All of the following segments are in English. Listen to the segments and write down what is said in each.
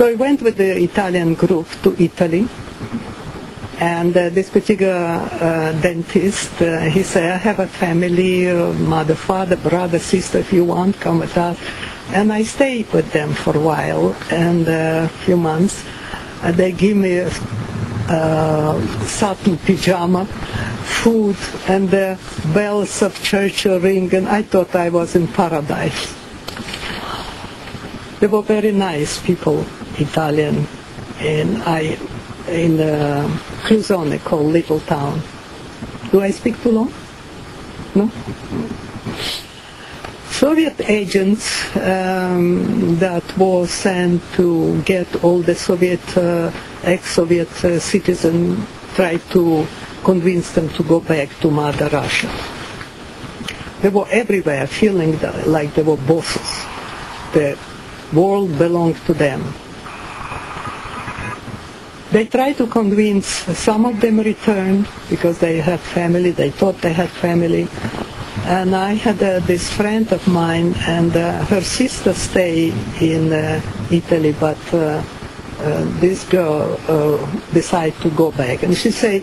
So I went with the Italian group to Italy, and this particular dentist, he said, I have a family, mother, father, brother, sister, if you want, come with us. And I stayed with them for a while, and a few months. They give me a satin pyjama, food, and the bells of church ring, and I thought I was in paradise. They were very nice people, Italian, and in Clusone, called Little Town. Do I speak too long? No? Soviet agents that were sent to get all the Soviet, ex-Soviet citizens, tried to convince them to go back to Mother Russia. They were everywhere, feeling like they were bosses. The world belonged to them. They tried to convince, some of them returned because they had family, they thought they had family. And I had this friend of mine, and her sister stayed in Italy, but this girl decided to go back. And she said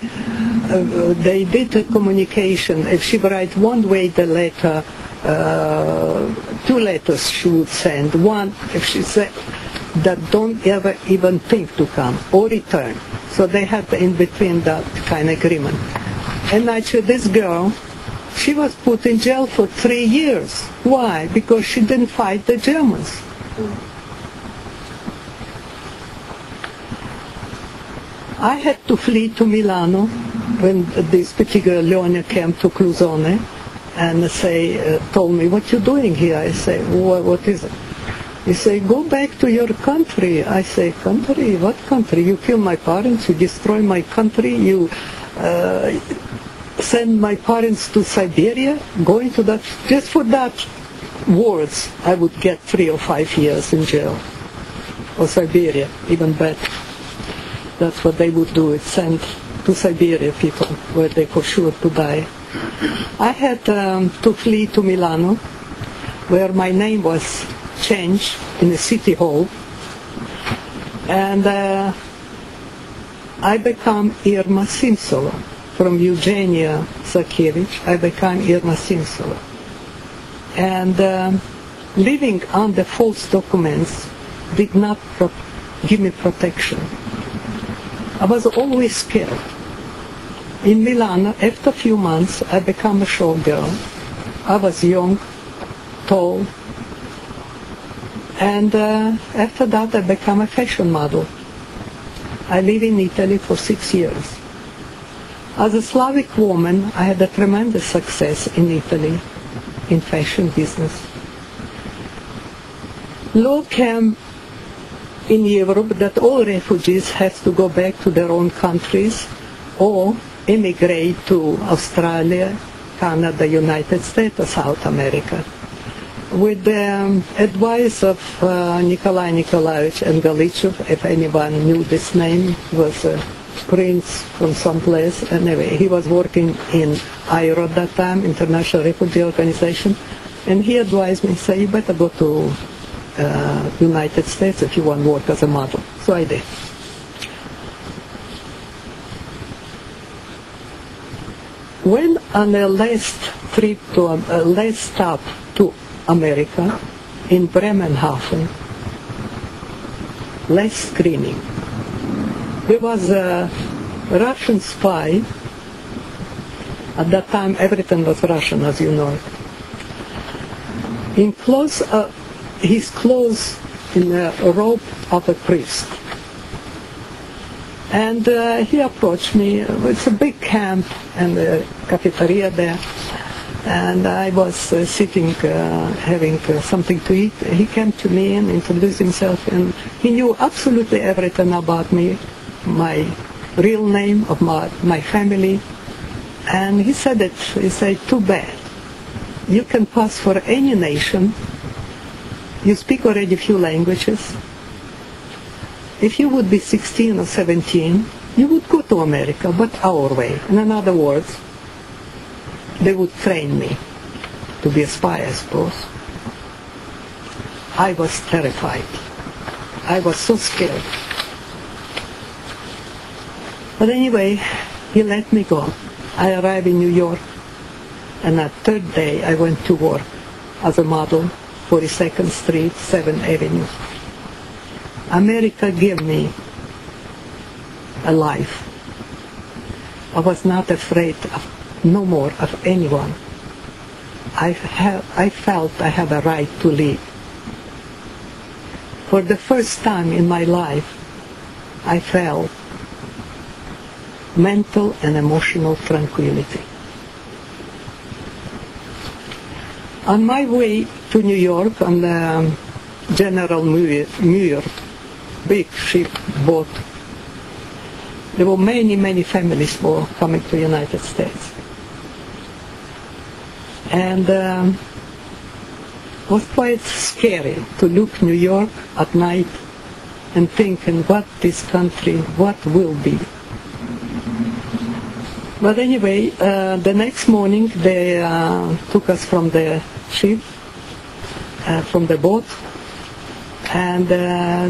they did a communication. If she write one way the letter, 2 letters she would send. One, if she said that don't ever even think to come or return. So they had in between that kind of agreement. And actually this girl, she was put in jail for 3 years. Why? Because she didn't fight the Germans. I had to flee to Milano when this particular Leone came to Clusone and told me, what you doing here? I say, what is it? He said, go back to your country. I say, country? What country? You kill my parents, you destroy my country, you send my parents to Siberia, going to that, just for that words, I would get 3 or 5 years in jail. Or Siberia, even better. That's what they would do, send to Siberia people, where they for sure to die. I had to flee to Milano, where my name was changed in the city hall, and I became Irma Simsova. From Eugenia Sakevich, I became Irma Simsova. And living under false documents did not give me protection. I was always scared. In Milan, after a few months, I became a showgirl. I was young, tall, and after that I became a fashion model. I lived in Italy for 6 years. As a Slavic woman, I had a tremendous success in Italy, in fashion business. Law came in Europe that all refugees have to go back to their own countries or immigrate to Australia, Canada, United States, or South America. With the advice of Nikolai Nikolaevich and Galichev, if anyone knew this name, was a prince from someplace. Anyway, he was working in IRO at that time, International Refugee Organization, and he advised me, say, you better go to United States if you want to work as a model. So I did. When on the last trip to last stop to America, in Bremenhaven, last screening, there was a Russian spy. At that time, everything was Russian, as you know. In his clothes in a robe of a priest. And he approached me. It's a big camp and a cafeteria there. And I was sitting, having something to eat. He came to me and introduced himself, and he knew absolutely everything about me, my real name, of my family. And he said, too bad. You can pass for any nation. You speak already a few languages. If you would be 16 or 17, you would go to America, but our way. In other words, they would train me to be a spy, I suppose. I was terrified. I was so scared. But anyway, he let me go. I arrived in New York, and that third day I went to work as a model, 42nd Street, 7th Avenue. America gave me a life. I was not afraid of, no more of anyone. I felt I had a right to live. For the first time in my life, I felt mental and emotional tranquility. On my way to New York on the General Muir, big ship boat, there were many families were coming to the United States. And it was quite scary to look New York at night and thinking what this country, what will be. But anyway, the next morning they took us from the ship, from the boat, and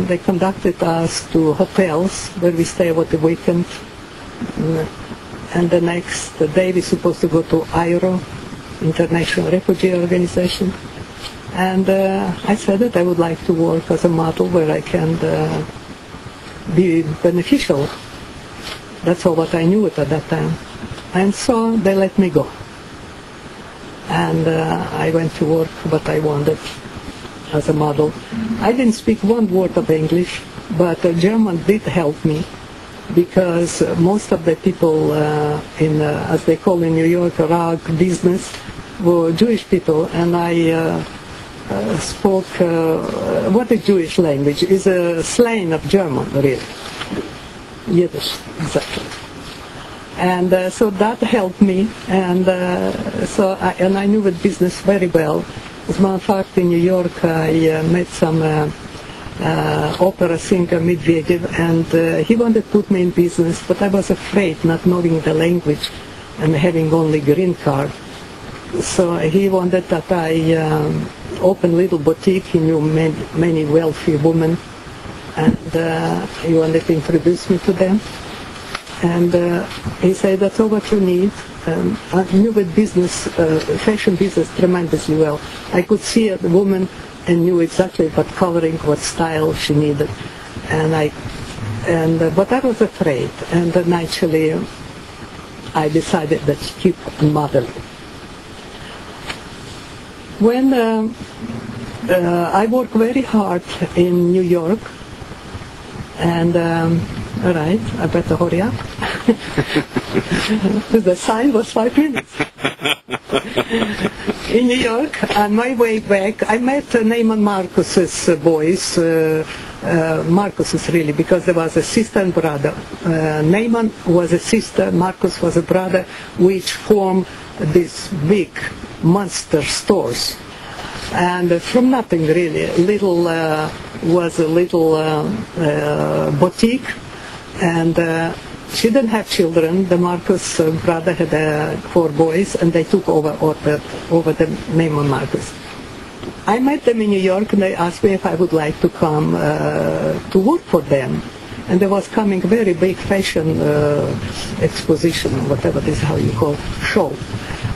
they conducted us to hotels where we stay over the weekend. And the next day we're supposed to go to IRO, International Refugee Organization. And I said that I would like to work as a model where I can be beneficial. That's all what I knew at that time. And so they let me go. And I went to work what I wanted as a model. I didn't speak one word of English, but German did help me, because most of the people in, as they call in New York, rag business, were Jewish people, and I spoke, what is Jewish language? It's a slang of German, really. Yiddish, exactly. And so that helped me, and I knew the business very well. As a matter of fact, in New York, I met some opera singer, Medvedev, and he wanted to put me in business, but I was afraid, not knowing the language and having only green card. So he wanted that I open a little boutique. He knew many wealthy women, and he wanted to introduce me to them. And he said, that's all what you need. I knew the business, fashion business tremendously well. I could see a woman and knew exactly what coloring, what style she needed. But I was afraid, and then actually I decided that keep modeling. When I worked very hard in New York, and all right, I better hurry up. The sign was 5 minutes. In New York, on my way back, I met Neiman Marcus's boys. Marcus's really, because there was a sister and brother. Neiman was a sister, Marcus was a brother, which formed these big monster stores. And from nothing really, was a little boutique, and she didn't have children. The Marcus brother had 4 boys, and they took over the Neiman Marcus. I met them in New York, and they asked me if I would like to come to work for them. And there was coming a very big fashion exposition, whatever this is how you call show.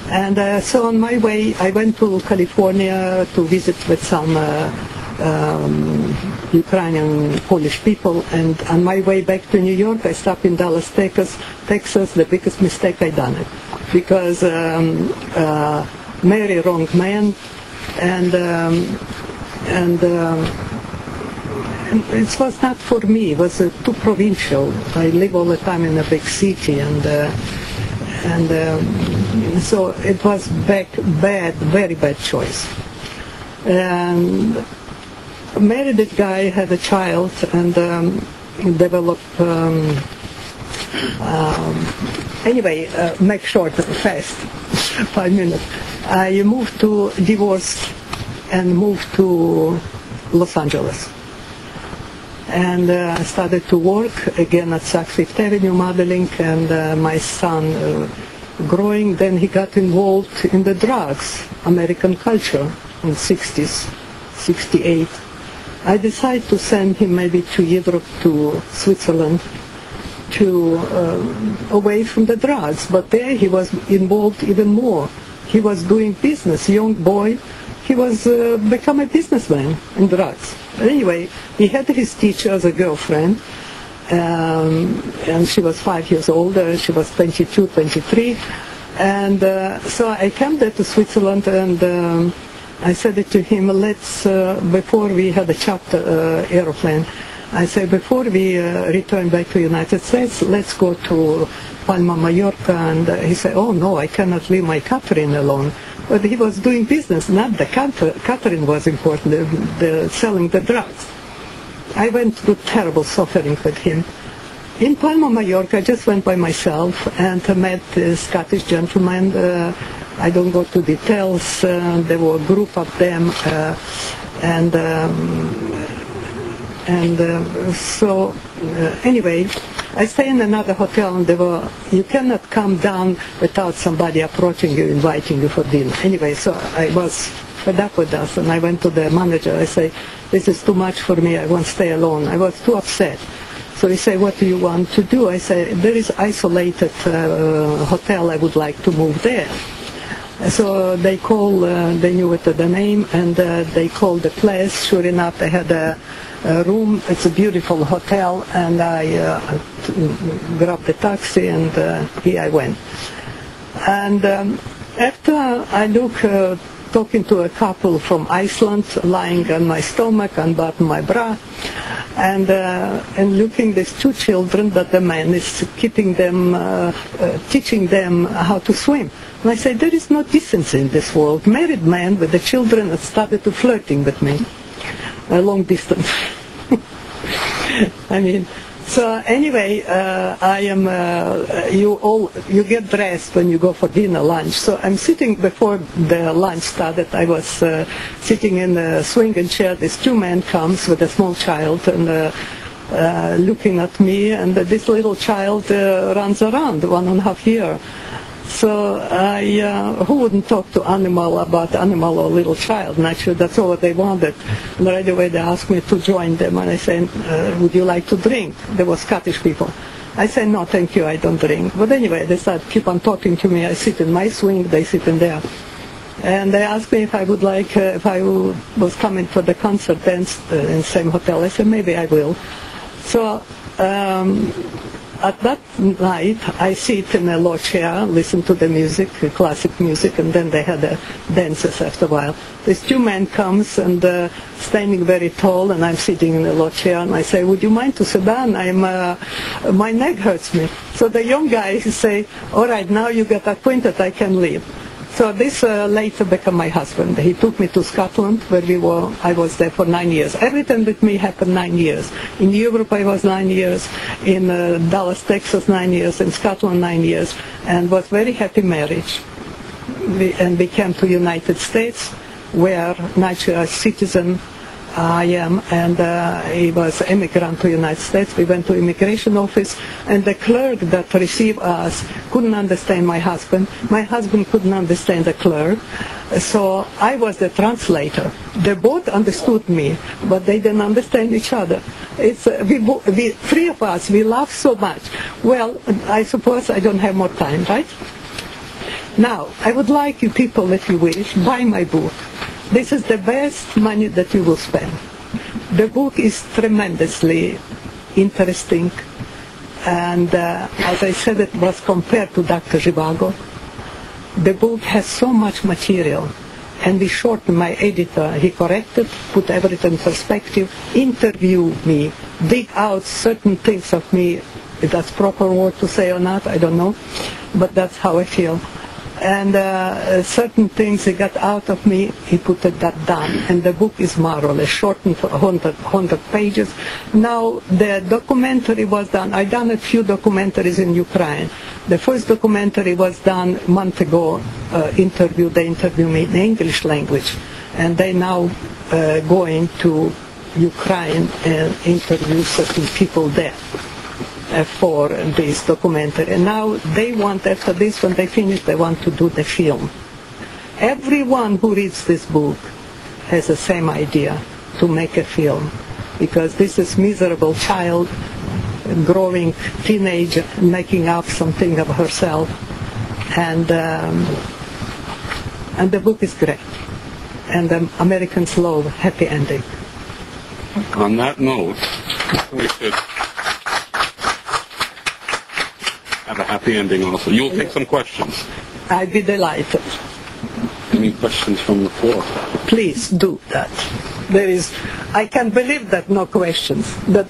And so on my way, I went to California to visit with some Ukrainian Polish people, and on my way back to New York, I stopped in Dallas, Texas. The biggest mistake I done it, because marry wrong man, and it was not for me. It was too provincial. I live all the time in a big city, and so it was very bad choice. And married that guy, had a child, and developed. Anyway, make short, fast, 5 minutes. I divorced, and moved to Los Angeles. And I started to work again at Saks Fifth Avenue modeling, and my son growing, then he got involved in the drugs, American culture in 60s, 68. I decided to send him maybe to Europe, to Switzerland, to away from the drugs. But there he was involved even more. He was doing business, young boy. He was become a businessman in drugs. Anyway, he had his teacher as a girlfriend, and she was 5 years older. She was 22, 23. And so I came there to Switzerland, and I said it to him, let's, before we had a charter aeroplane, I said, before we return back to the United States, let's go to Palma, Mallorca. And he said, oh no, I cannot leave my Catherine alone. But he was doing business, not the Catherine was important, the selling the drugs. I went through terrible suffering with him. In Palma, Mallorca, I just went by myself and met a Scottish gentleman. I don't go to details. There were a group of them, so anyway, I stay in another hotel, and you cannot come down without somebody approaching you, inviting you for dinner. Anyway, so I was fed up with us, and I went to the manager. I say, this is too much for me. I won't stay alone. I was too upset. So he said, what do you want to do? I said, there is isolated hotel. I would like to move there. So they called, they knew it, the name, and they called the place. Sure enough, they had a room. It's a beautiful hotel, and I grabbed the taxi, and here I went. And after I look, talking to a couple from Iceland, lying on my stomach, unbuttoning my bra, and looking these two children that the man is keeping them, teaching them how to swim. And I said, there is no decency in this world. Married man with the children that started to flirting with me, a long distance. I mean, so anyway, I am. You get dressed when you go for dinner, lunch. So I'm sitting before the lunch started. I was sitting in a swinging chair. This two men comes with a small child and looking at me, and this little child runs around 1.5 years. So who wouldn't talk to animal about animal or little child? Naturally, that's all they wanted. And right away they asked me to join them, and I said, would you like to drink? They were Scottish people. I said, no, thank you, I don't drink. But anyway, they started keep on talking to me. I sit in my swing, they sit in there. And they asked me if I would like, if I was coming for the concert dance in the same hotel. I said, maybe I will. So at that night, I sit in a low chair, listen to the music, classic music, and then they had dances after a while. This two men comes and standing very tall, and I'm sitting in a low chair, and I say, would you mind to sit down? My neck hurts me. So the young guy say, all right, now you get acquainted, I can leave. So this later became my husband. He took me to Scotland, where I was there for 9 years. Everything with me happened 9 years. In Europe I was 9 years, in Dallas, Texas 9 years, in Scotland 9 years, and was very happy marriage. We came to United States, where naturally a citizen I am, and he was an immigrant to the United States. We went to immigration office, and the clerk that received us couldn't understand my husband. My husband couldn't understand the clerk. So I was the translator. They both understood me, but they didn't understand each other. It's we three of us, we laughed so much. Well, I suppose I don't have more time, right? Now, I would like you people, if you wish, buy my book. This is the best money that you will spend. The book is tremendously interesting, and as I said, it was compared to Dr. Zhivago. The book has so much material, and we shortened. My editor, he corrected, put everything in perspective, interviewed me, dig out certain things of me. If that's proper word to say or not, I don't know, but that's how I feel. And certain things he got out of me, he put that down. And the book is marvelous, shortened for 100 pages. Now, the documentary was done. I done a few documentaries in Ukraine. The first documentary was done a month ago. They interviewed me in English language. And they now going to Ukraine and interview certain people there for this documentary. And now they want, after this, when they finish, they want to do the film. Everyone who reads this book has the same idea, to make a film, because this is miserable child, growing teenager, making up something of herself, and the book is great, and the Americans love happy ending. On that note, we should have a happy ending also. You'll take some questions. I'd be delighted. Any questions from the floor? Please do that. I can't believe that no questions. That